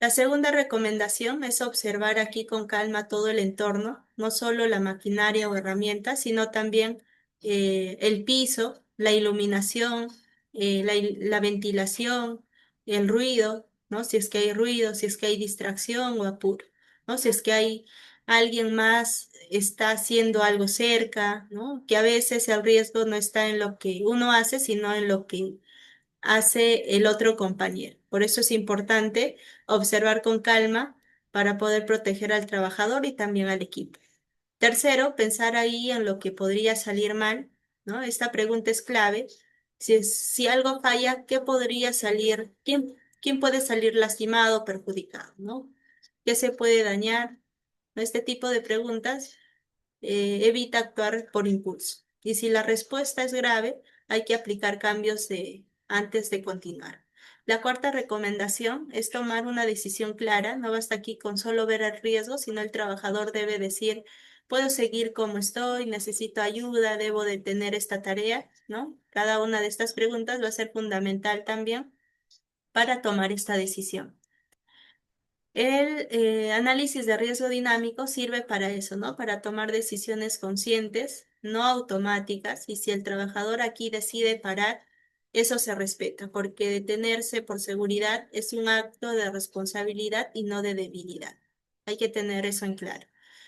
La segunda recomendación es observar aquí con calma todo el entorno, no solo la maquinaria o herramientas, sino también el piso, la iluminación, la ventilación, el ruido, ¿no? Si es que hay ruido, si es que hay distracción o apuro, ¿no? Si es que hay alguien más está haciendo algo cerca, ¿no? Que a veces el riesgo no está en lo que uno hace, sino en lo que hace el otro compañero. Por eso es importante observar con calma para poder proteger al trabajador y también al equipo. Tercero, pensar ahí en lo que podría salir mal, ¿no? Esta pregunta es clave. Si algo falla, ¿qué podría salir? ¿Quién puede salir lastimado o perjudicado, ¿no? ¿Qué se puede dañar? Este tipo de preguntas evita actuar por impulso. Y si la respuesta es grave, hay que aplicar cambios antes de continuar. La cuarta recomendación es tomar una decisión clara. No basta aquí con solo ver el riesgo, sino el trabajador debe decir, puedo seguir como estoy, necesito ayuda, debo detener esta tarea, ¿no? Cada una de estas preguntas va a ser fundamental también para tomar esta decisión. El análisis de riesgo dinámico sirve para eso, ¿no? Para tomar decisiones conscientes, no automáticas, y si el trabajador aquí decide parar, eso se respeta, porque detenerse por seguridad es un acto de responsabilidad y no de debilidad. Hay que tener eso en claro.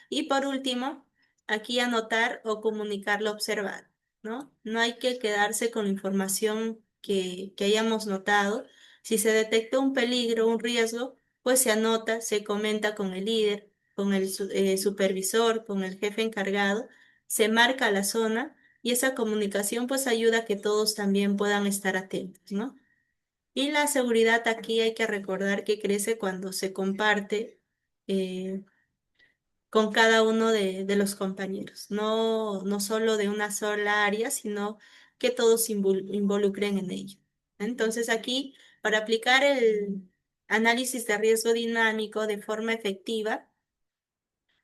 Y por último, aquí anotar o comunicar lo observado, ¿no? No hay que quedarse con la información que hayamos notado. Si se detectó un peligro, un riesgo, pues se anota, se comenta con el líder, con el supervisor, con el jefe encargado, se marca la zona y esa comunicación pues ayuda a que todos también puedan estar atentos, ¿no? Y la seguridad aquí hay que recordar que crece cuando se comparte eh, con cada uno de los compañeros, no solo de una sola área, sino que todos se involucren en ello. Entonces aquí, para aplicar el análisis de riesgo dinámico de forma efectiva,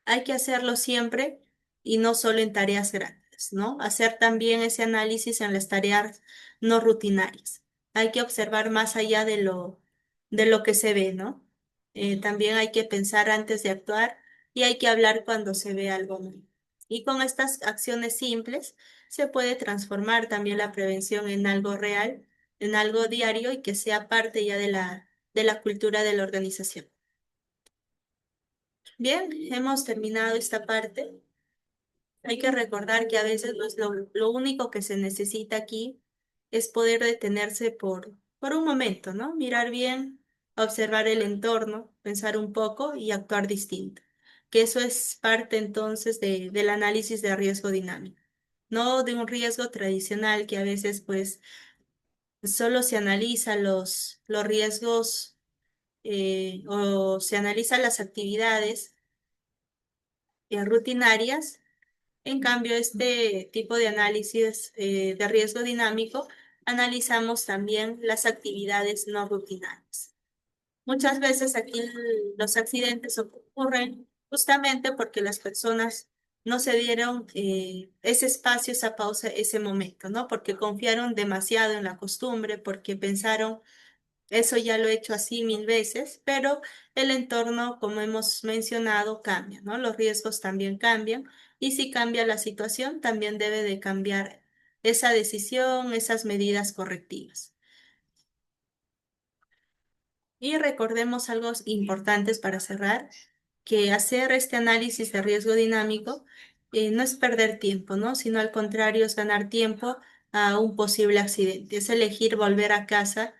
hay que hacerlo siempre y no solo en tareas grandes, ¿no? Hacer también ese análisis en las tareas no rutinarias. Hay que observar más allá de lo que se ve, ¿no? También hay que pensar antes de actuar y hay que hablar cuando se ve algo nuevo. Y con estas acciones simples se puede transformar también la prevención en algo real, en algo diario y que sea parte ya de la cultura de la organización. Bien, hemos terminado esta parte. Hay que recordar que a veces pues, lo único que se necesita aquí es poder detenerse por un momento, ¿no? Mirar bien, observar el entorno, pensar un poco y actuar distinto. Que eso es parte entonces del análisis de riesgo dinámico, no de un riesgo tradicional que a veces pues solo se analiza los riesgos o se analizan las actividades rutinarias. En cambio, este tipo de análisis de riesgo dinámico, analizamos también las actividades no rutinarias. Muchas veces aquí los accidentes ocurren justamente porque las personas no se dieron ese espacio, esa pausa, ese momento, ¿no? Porque confiaron demasiado en la costumbre, porque pensaron eso ya lo he hecho así mil veces, pero el entorno, como hemos mencionado, cambia, ¿no? Los riesgos también cambian y si cambia la situación, también debe de cambiar esa decisión, esas medidas correctivas. Y recordemos algo importantes para cerrar, que hacer este análisis de riesgo dinámico no es perder tiempo, ¿no? Sino al contrario, es ganar tiempo a un posible accidente. Es elegir volver a casa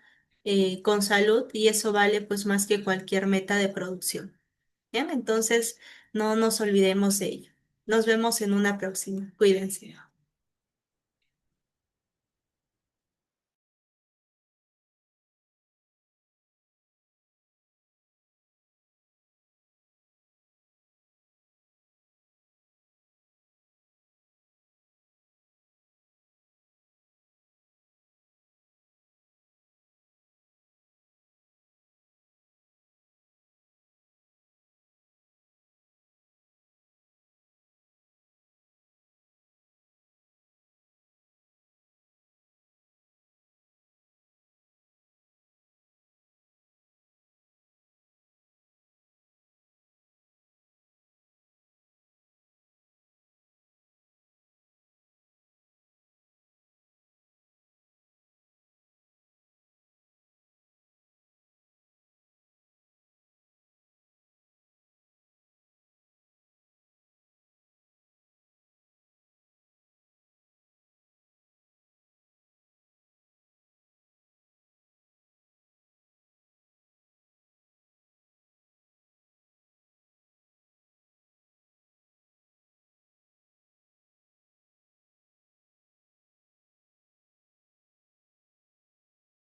con salud y eso vale pues más que cualquier meta de producción. Bien, entonces no nos olvidemos de ello. Nos vemos en una próxima. Cuídense.